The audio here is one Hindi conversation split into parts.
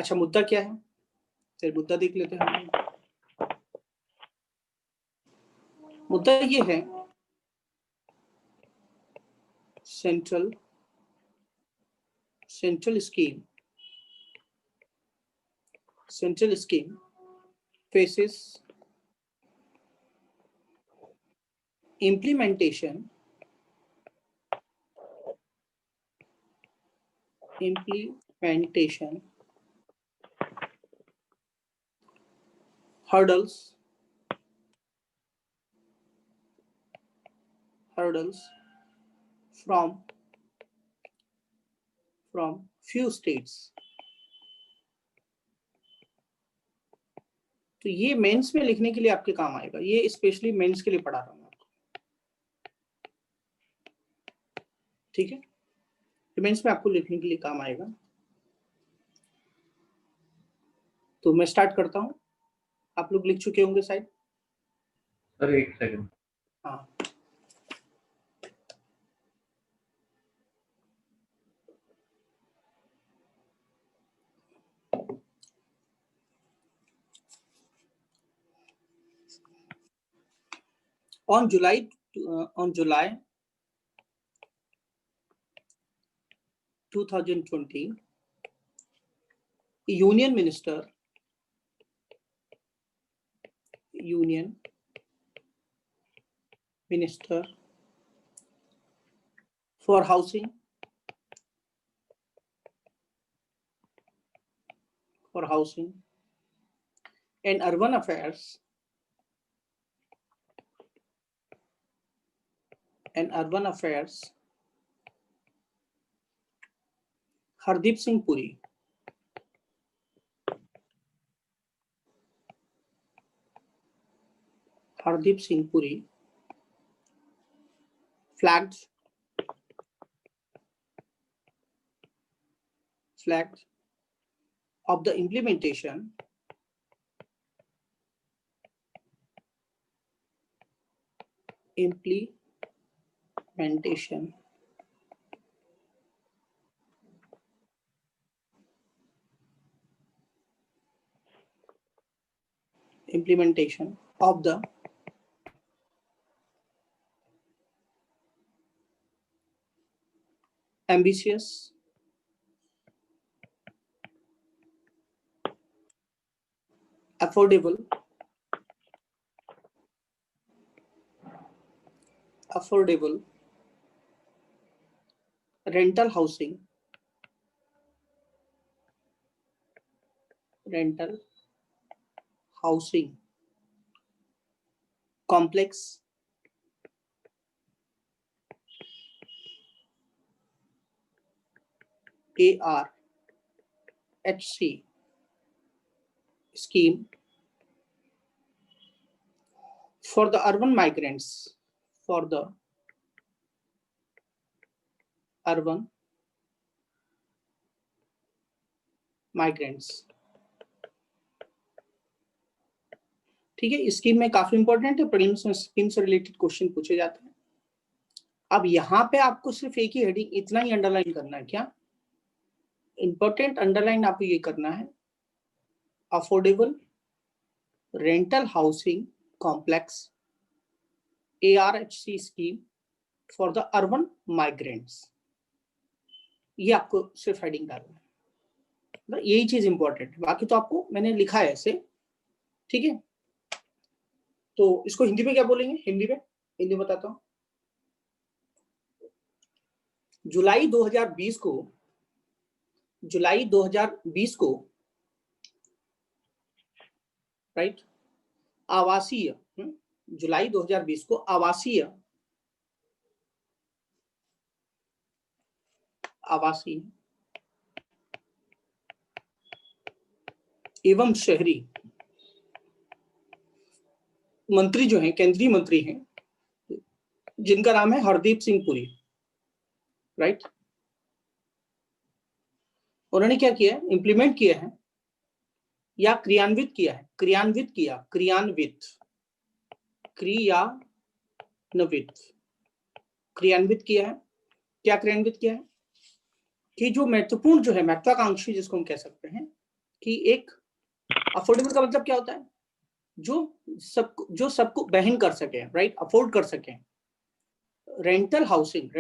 अच्छा, मुद्दा क्या है, फिर मुद्दा देख लेते हैं हम। मुद्दा ये है, central scheme faces implementation hurdles from few states। तो ये मेंस में लिखने के लिए आपके काम आएगा, ये स्पेशली मेंस के लिए पढ़ा रहा हूँ आपको, ठीक है। मेंस में आपको लिखने के लिए काम आएगा। तो मैं स्टार्ट करता हूँ, आप लोग लिख चुके होंगे शायद। सर एक सेकंड। हाँ, on July 2020, Union Minister for Housing and Urban Affairs Hardeep Singh Puri flagged of the implementation of the ambitious affordable rental housing complex ARHC scheme for the urban migrants, ठीक है। स्कीम में काफी इंपॉर्टेंट है, प्रीलिम्स में स्कीम से रिलेटेड क्वेश्चन पूछे जाते हैं। अब यहाँ पे आपको सिर्फ एक ही हेडिंग इतना ही अंडरलाइन करना है, क्या इंपॉर्टेंट अंडरलाइन आपको ये करना है, affordable rental housing complex ARHC scheme for the urban migrants. ये आपको सिर्फ हेडिंग डालना है, यही चीज इंपॉर्टेंट है, बाकी तो आपको मैंने लिखा है ऐसे, ठीक है। तो इसको हिंदी में क्या बोलेंगे, हिंदी बताता हूँ। जुलाई 2020 को राइट, आवासीय जुलाई 2020 को आवासीय एवं शहरी मंत्री जो हैं, केंद्रीय मंत्री हैं, जिनका नाम है हरदीप सिंह पुरी, राइट। उन्होंने क्या किया है, इंप्लीमेंट किया है या क्रियान्वित किया है, क्रियान्वित किया है। क्या क्रियान्वित किया है कि जो महत्वपूर्ण जो है, महत्वाकांक्षी जिसको हम कह सकते हैं, कि एक अफोर्डेबल का मतलब क्या होता है, जो सबको बहन कर सके, राइट, अफोर्ड कर सके। रेंटल हाउसिंग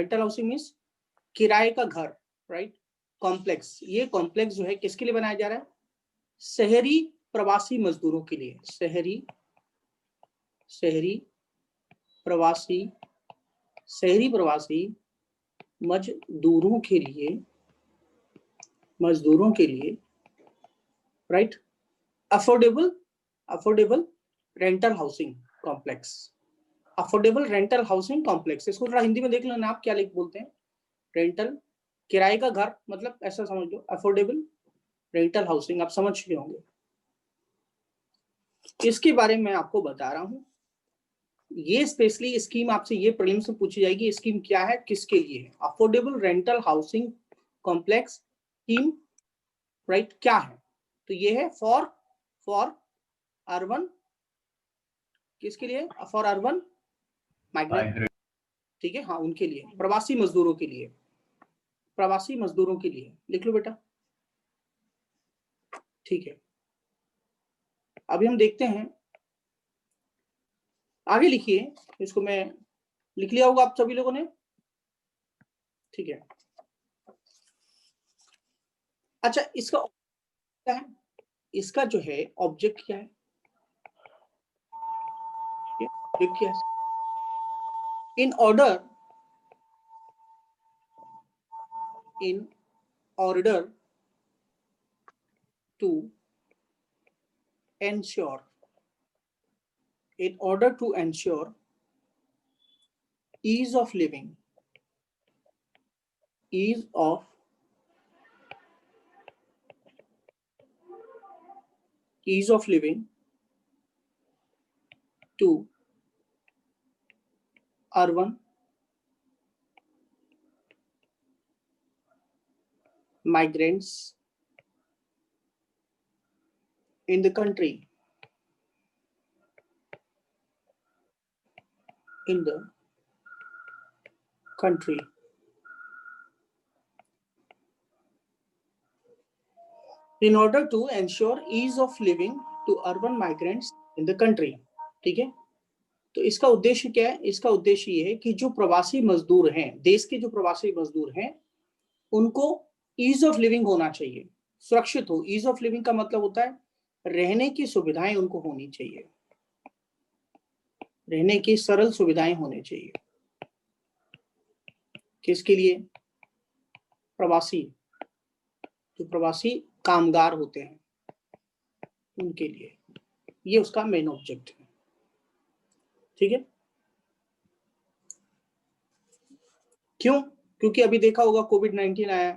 मीन्स किराए का घर, राइट। कॉम्प्लेक्स, ये कॉम्प्लेक्स जो है किसके लिए बनाया जा रहा है, शहरी प्रवासी मजदूरों के लिए, शहरी प्रवासी मजदूरों के लिए, right. Affordable rental housing complex, affordable rental housing complex. इसको थोड़ा हिंदी में देख लो ना आप क्या लिख बोलते हैं, रेंटल किराए का घर, मतलब ऐसा समझ लो, अफोर्डेबल रेंटल हाउसिंग, आप समझ चुके होंगे। इसके बारे में आपको बता रहा हूं। ये स्पेशली स्कीम आपसे ये प्रीलिम्स में पूछी जाएगी, स्कीम क्या है, किसके लिए है, affordable rental housing complex scheme, right, क्या है। तो ये है फॉर अर्बन, किसके लिए, फॉर अर्बन माइग्रेंट, ठीक है, हाँ, उनके लिए, प्रवासी मजदूरों के लिए, लिख लो बेटा, ठीक है। अभी हम देखते हैं, आगे लिखिए, इसको मैं लिख लिया होगा आप सभी लोगों ने, ठीक है। अच्छा, इसका क्या है, इसका जो है ऑब्जेक्ट क्या है, क्या है, in order to ensure ease of living to urban migrants in the country, in order to ensure ease of living to urban migrants in the country, ठीक है। तो इसका उद्देश्य क्या है, इसका उद्देश्य ये है कि जो प्रवासी मजदूर हैं, देश के जो प्रवासी मजदूर हैं, उनको ईज ऑफ लिविंग होना चाहिए, सुरक्षित हो। ईज ऑफ लिविंग का मतलब होता है रहने की सुविधाएं उनको होनी चाहिए, रहने की सरल सुविधाएं होनी चाहिए, किसके लिए, प्रवासी, जो प्रवासी कामगार होते हैं उनके लिए, ये उसका मेन ऑब्जेक्ट है, ठीक है। क्यों, क्योंकि अभी देखा होगा कोविड-19 आया,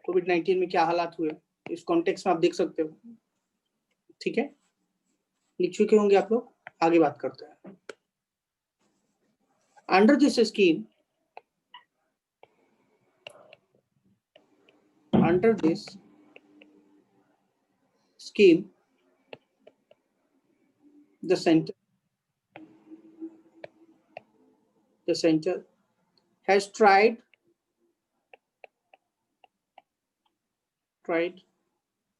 कोविड-19 में क्या हालात हुए, इस कॉन्टेक्स्ट में आप देख सकते हो, ठीक है। लिख चुके होंगे आप लोग, आगे बात करते हैं। Under this scheme the center has tried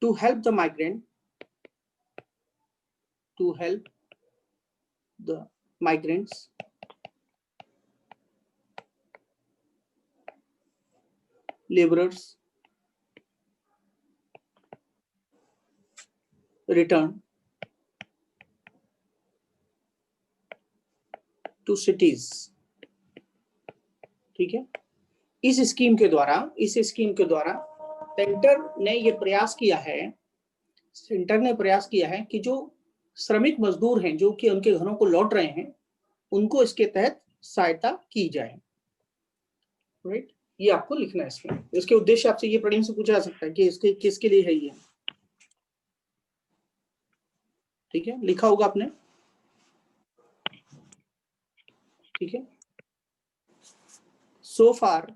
to help the migrants laborers return to cities, ठीक है। इस स्कीम के द्वारा सेंटर ने प्रयास किया है कि जो श्रमिक मजदूर हैं, जो कि उनके घरों को लौट रहे हैं, उनको इसके तहत सहायता की जाए, राइट। ये आपको लिखना है इसमें। इसके उद्देश्य आपसे ये प्रीलिम्स से पूछा जा सकता है कि इसके किसके लिए है ये, ठीक है, लिखा होगा आपने, ठीक है। so far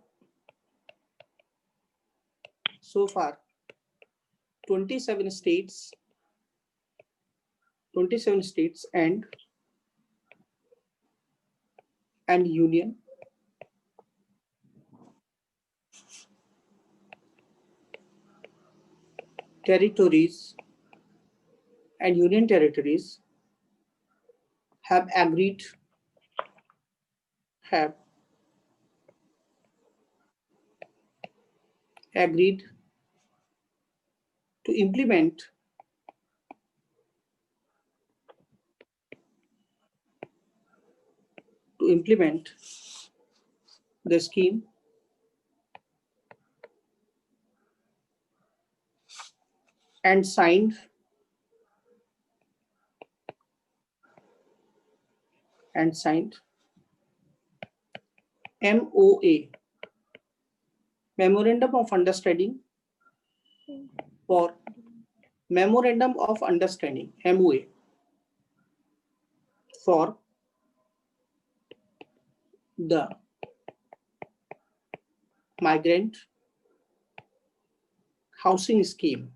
27 states and union territories and union territories have agreed to implement the scheme and signed MOA, Memorandum of Understanding MOA for the migrant housing scheme.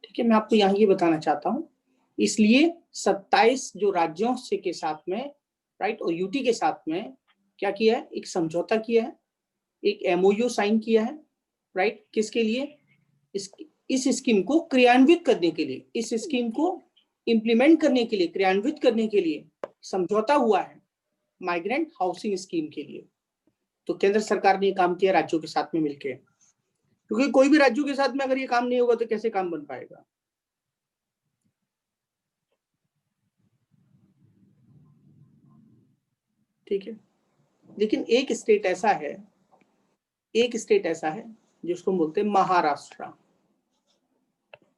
ठीक है, मैं आपको यहाँ ये बताना चाहता हूँ, इसलिए 27 जो राज्यों से के साथ में, राइट, और यूटी के साथ में क्या किया है, एक समझौता किया है, एक MOU साइन किया है, राइट, किसके लिए, इस स्कीम को क्रियान्वित करने के लिए, इस स्कीम को इम्प्लीमेंट करने के लिए, क्रियान्वित करने के लिए समझौता हुआ है माइग्रेंट हाउसिंग स्कीम के लिए। तो केंद्र सरकार ने काम किया राज्यों के साथ में मिलकर, क्योंकि कोई भी राज्यों के साथ में अगर ये काम नहीं होगा तो कैसे काम बन पाएगा। ठीक है, लेकिन एक स्टेट ऐसा है जिसको बोलते हैं महाराष्ट्र,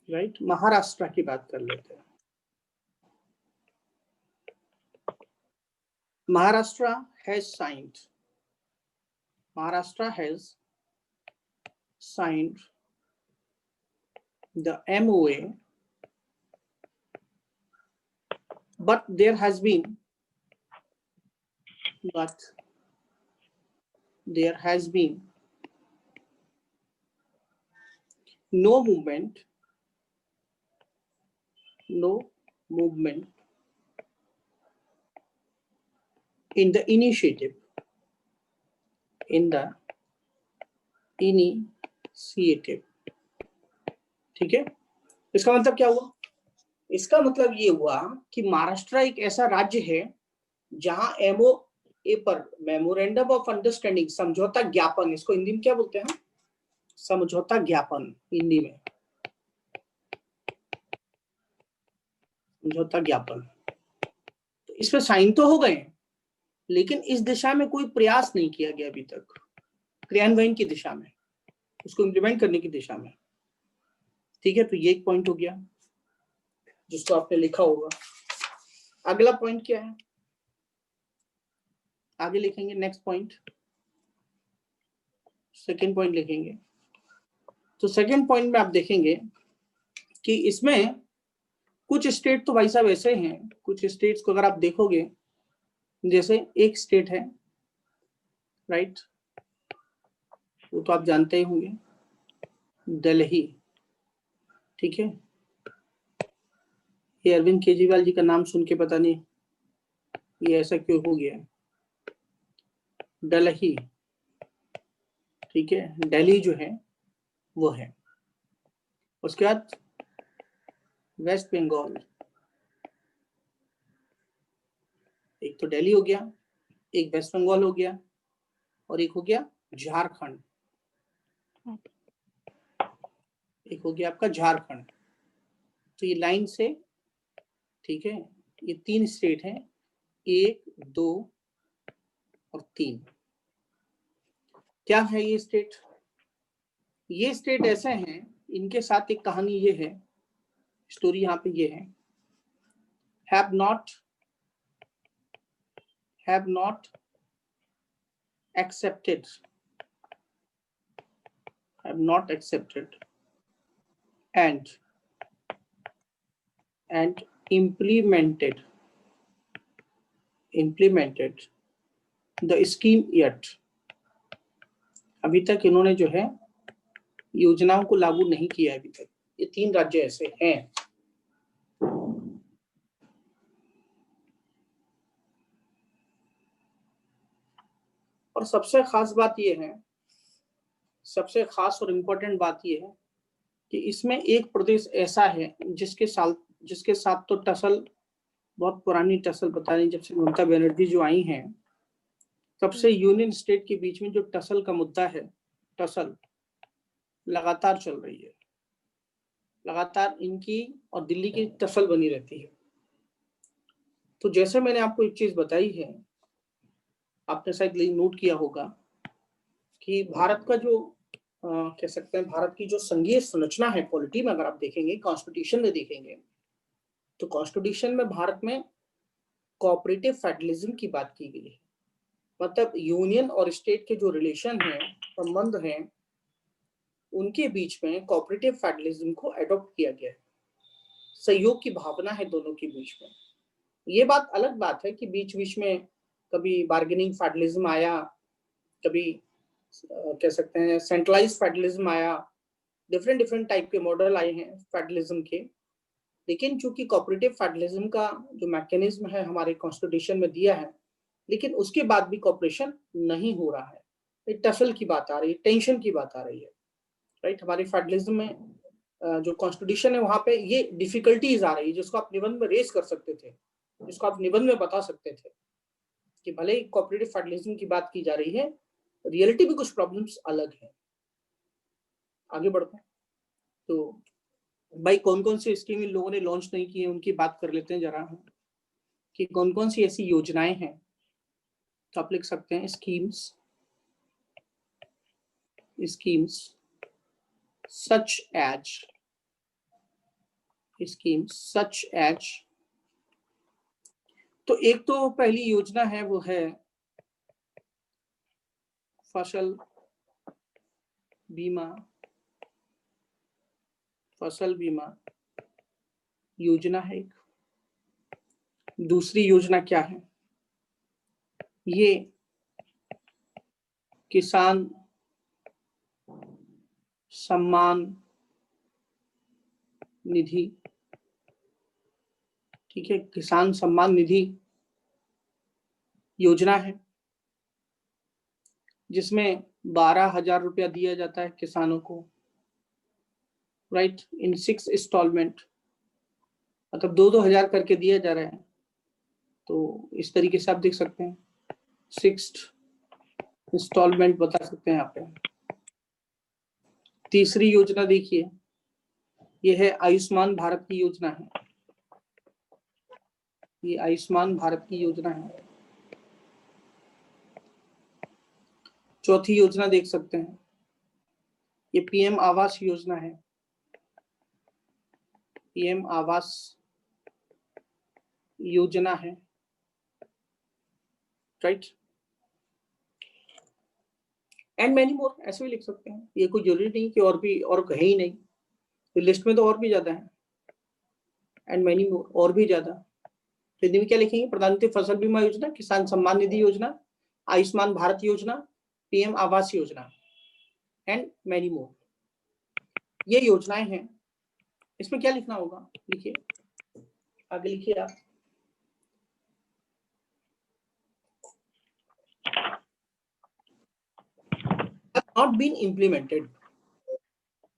राइट, महाराष्ट्र की बात कर लेते हैं। Maharashtra has signed the MOA, but there has been no movement in the initiative, ठीक है। इसका मतलब क्या हुआ, इसका मतलब ये हुआ कि महाराष्ट्र एक ऐसा राज्य है जहां MOA पर, मेमोरेंडम ऑफ अंडरस्टैंडिंग, समझौता ज्ञापन, इसको हिंदी में क्या बोलते हैं, समझौता ज्ञापन, हिंदी में समझौता ज्ञापन, तो इस पर साइन तो हो गए, लेकिन इस दिशा में कोई प्रयास नहीं किया गया अभी तक, क्रियान्वयन की दिशा में, उसको इम्प्लीमेंट करने की दिशा में। ठीक है, तो ये एक पॉइंट हो गया जिसको आपने लिखा होगा। अगला पॉइंट क्या है, आगे लिखेंगे, नेक्स्ट पॉइंट, सेकेंड पॉइंट लिखेंगे। तो सेकेंड पॉइंट में आप देखेंगे कि इसमें कुछ स्टेट तो भाई साहब ऐसे हैं, कुछ स्टेट्स को अगर आप देखोगे, जैसे एक स्टेट है, राइट, वो तो आप जानते ही होंगे, दिल्ली। ठीक है, ये अरविंद केजरीवाल जी का नाम सुन के पता नहीं ये ऐसा क्यों हो गया, दिल्ली। ठीक है, दिल्ली जो है वो है। उसके बाद वेस्ट बंगाल, एक तो दिल्ली हो गया, एक वेस्ट बंगाल हो गया, और एक हो गया झारखंड, एक हो गया आपका झारखंड। तो ये लाइन से, ठीक है, ये 3 स्टेट हैं, 1, 2 और 3। क्या है ये स्टेट, ये स्टेट ऐसे हैं, इनके साथ एक कहानी ये है, स्टोरी यहाँ पे ये है, have not accepted and implemented the scheme yet। अभी तक इन्होंने जो है योजनाओं को लागू नहीं किया अभी तक। ये 3 राज्य ऐसे हैं। और और सबसे खास बात ये है, सबसे खास और इम्पोर्टेंट बात ये है कि इसमें एक प्रदेश ऐसा है जिसके साथ तो टसल, बहुत पुरानी टसल, पता नहीं जब से ममता बनर्जी जो आई हैं तब से यूनियन स्टेट के बीच में जो टसल का मुद्दा है, टसल लगातार चल रही है, लगातार इनकी और दिल्ली की टसल बनी रहती है। तो जैसे मैंने आपको एक चीज बताई है, आपने शायद नोट किया होगा कि भारत का जो कह सकते हैं, भारत की जो संघीय संरचना है पॉलिटी में, अगर आप देखेंगे कॉन्स्टिट्यूशन में देखेंगे तो कॉन्स्टिट्यूशन में भारत में कोऑपरेटिव फेडरलिज्म की बात की गई है। मतलब यूनियन और स्टेट के जो रिलेशन हैं, संबंध हैं, उनके बीच में कोऑपरेटिव फेडरलिज्म को एडॉप्ट किया गया है। सहयोग की भावना है दोनों के बीच में। ये बात अलग बात है कि बीच बीच में कभी बार्गेनिंग फेडरलिज्म आया, कभी कह सकते हैं सेंट्रलाइज फेडरलिज्म आया, डिफरेंट टाइप के मॉडल आए हैं फेडरलिज्म के। लेकिन चूंकि कोऑपरेटिव फेडरलिज्म का जो मैकेनिज्म है हमारे कॉन्स्टिट्यूशन में दिया है, लेकिन उसके बाद भी कॉपरेशन नहीं हो रहा है। टसल की बात आ रही है, टेंशन की बात आ रही है, राइट। हमारे फेडरलिज्म में जो कॉन्स्टिट्यूशन है वहां पे ये डिफिकल्टीज आ रही है, जिसको आप निबंध में रेस कर सकते थे, जिसको आप निबंध में बता सकते थे कि भले ही कोऑपरेटिव फेडरलिज्म की बात की जा रही है, रियलिटी में कुछ प्रॉब्लम्स अलग है। आगे बढ़ते हैं तो भाई कौन कौन सी स्कीम इन लोगों ने लॉन्च नहीं की है उनकी बात कर लेते हैं जरा, कि कौन कौन सी ऐसी योजनाएं हैं। तो आप लिख सकते हैं स्कीम्स such as, तो एक तो पहली योजना है वो है फसल बीमा योजना है एक। दूसरी योजना क्या है, ये किसान सम्मान निधि, ठीक है, किसान सम्मान निधि योजना है, जिसमें 12,000 रुपया दिया जाता है किसानों को, राइट, इन 6 इंस्टॉलमेंट, मतलब 2-2 हजार करके दिया जा रहा है। तो इस तरीके से आप देख सकते हैं 6 इंस्टॉलमेंट बता सकते हैं यहाँ पे। तीसरी योजना देखिए, ये है आयुष्मान भारत की योजना है, ये आयुष्मान भारत की योजना है। चौथी योजना देख सकते हैं, ये पीएम आवास योजना है, पीएम आवास योजना है, राइट, एंड मेनी मोर, ऐसे भी लिख सकते हैं। ये कोई जरूरी नहीं कि और भी और कहे ही नहीं, तो लिस्ट में तो और भी ज्यादा है, एंड मेनी मोर, और भी ज्यादा। तो हिंदी में क्या लिखेंगे, प्रधानमंत्री फसल बीमा योजना, किसान सम्मान निधि योजना, आयुष्मान भारत योजना, PM Awas Yojana, and many more, ये योजनाएं हैं। इसमें क्या लिखना होगा, लिखिए, आगे लिखिए आप, have not been implemented,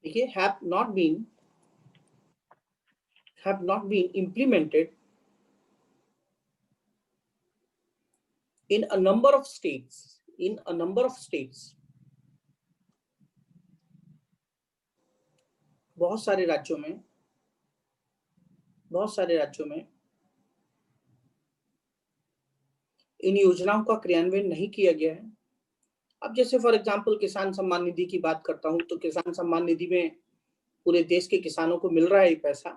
देखिए have not been implemented in a number of states, बहुत सारे राज्यों में इन योजनाओं का क्रियान्वयन नहीं किया गया है। अब जैसे फॉर एग्जांपल किसान सम्मान निधि की बात करता हूं, तो किसान सम्मान निधि में पूरे देश के किसानों को मिल रहा है पैसा,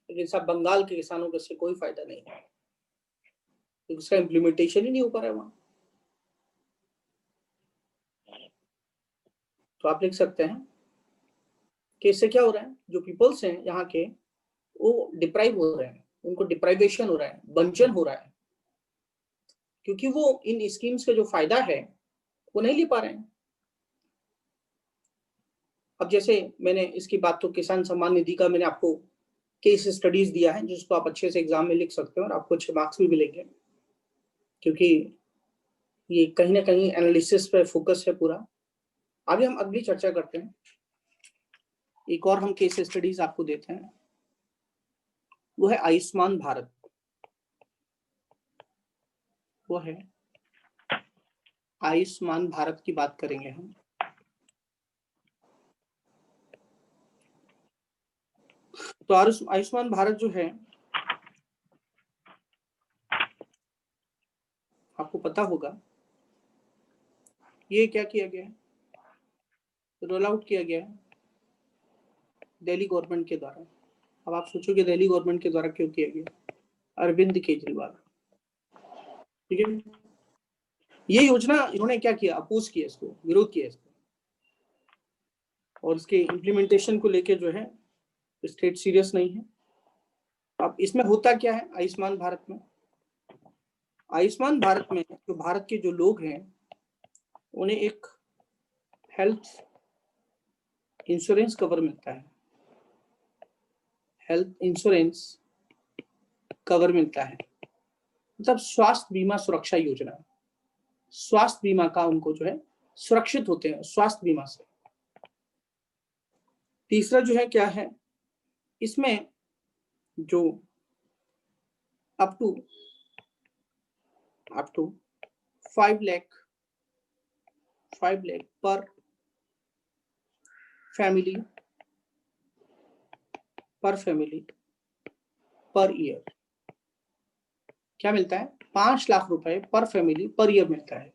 लेकिन सब बंगाल के किसानों को इससे कोई फायदा नहीं है, तो इसका इम्प्लीमेंटेशन ही नहीं हो पा रहा है वहां। तो आप लिख सकते हैं कि इससे क्या हो रहा है, जो पीपल्स हैं यहाँ के वो डिप्राइव हो रहे हैं, उनको डिप्राइवेशन हो रहा है, वंचन हो रहा है, क्योंकि वो इन स्कीम्स का जो फायदा है वो नहीं ले पा रहे हैं। अब जैसे मैंने इसकी बात तो किसान सम्मान निधि का मैंने आपको केस स्टडीज दिया है, जिसको आप अच्छे से एग्जाम में लिख सकते हो और आपको अच्छे मार्क्स भी मिलेंगे, क्योंकि ये कहीं ना कहीं एनालिसिस पे फोकस है पूरा। अभी हम अगली चर्चा करते हैं। एक और हम केस स्टडीज आपको देते हैं, वो है आयुष्मान भारत। वो है आयुष्मान भारत की बात करेंगे हम। तो आयुष्मान भारत जो है, आपको पता होगा ये क्या किया गया है, रोल आउट किया गया है दिल्ली गवर्नमेंट के द्वारा। अब आप सोचोगे दिल्ली गवर्नमेंट के द्वारा क्यों किया गया? अरविंद केजरीवाल, ठीक है। ये योजना इन्होंने क्या किया, अपोज किया, इसको विरोध किया इसको, और इसके इम्प्लीमेंटेशन को लेके जो है स्टेट सीरियस नहीं है। अब इसमें होता क्या है आयुष्मान भारत में? आयुष्मान भारत में जो भारत के जो लोग हैं उन्हें एक हेल्थ इंश्योरेंस कवर मिलता है, हेल्थ इंश्योरेंस कवर मिलता है, मतलब स्वास्थ्य बीमा सुरक्षा योजना। स्वास्थ्य बीमा का उनको जो है सुरक्षित होते हैं स्वास्थ्य बीमा से। तीसरा जो है क्या है, इसमें जो अप टू 5 लाख पर फैमिली पर ईयर क्या मिलता है, 5 लाख रुपए पर फैमिली पर ईयर मिलता है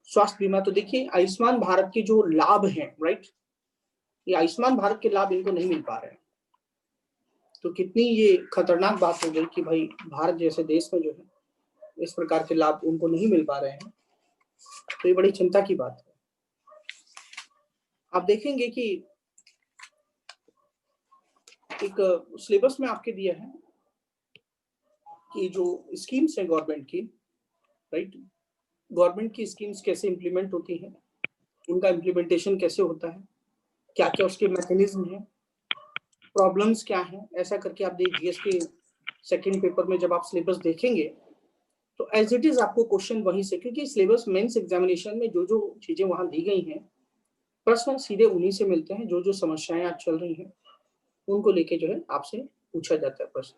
स्वास्थ्य बीमा। तो देखिए आयुष्मान भारत के जो लाभ हैं, राइट, ये आयुष्मान भारत के लाभ इनको नहीं मिल पा रहे हैं। तो कितनी ये खतरनाक बात हो गई कि भाई भारत जैसे देश में जो है इस प्रकार के लाभ उनको नहीं मिल पा रहे हैं। तो ये बड़ी चिंता की बात है। आप देखेंगे कि एक सिलेबस में आपके दिया है कि जो स्कीम्स हैं गवर्नमेंट की, राइट, गवर्नमेंट की स्कीम्स कैसे इंप्लीमेंट होती हैं, उनका इम्प्लीमेंटेशन कैसे होता है, क्या क्या उसके मैकेनिज्म है, प्रॉब्लम्स क्या हैं, ऐसा करके आप जीएस के सेकंड पेपर में जब आप सिलेबस देखेंगे तो एज इट इज आपको क्वेश्चन वहीं से, क्योंकि सिलेबस मेंस एग्जामिनेशन में जो जो चीजें वहां दी गई हैं प्रश्न सीधे उन्हीं से मिलते हैं। जो जो समस्याएं आज चल रही हैं उनको लेके जो है आपसे पूछा जाता है प्रश्न।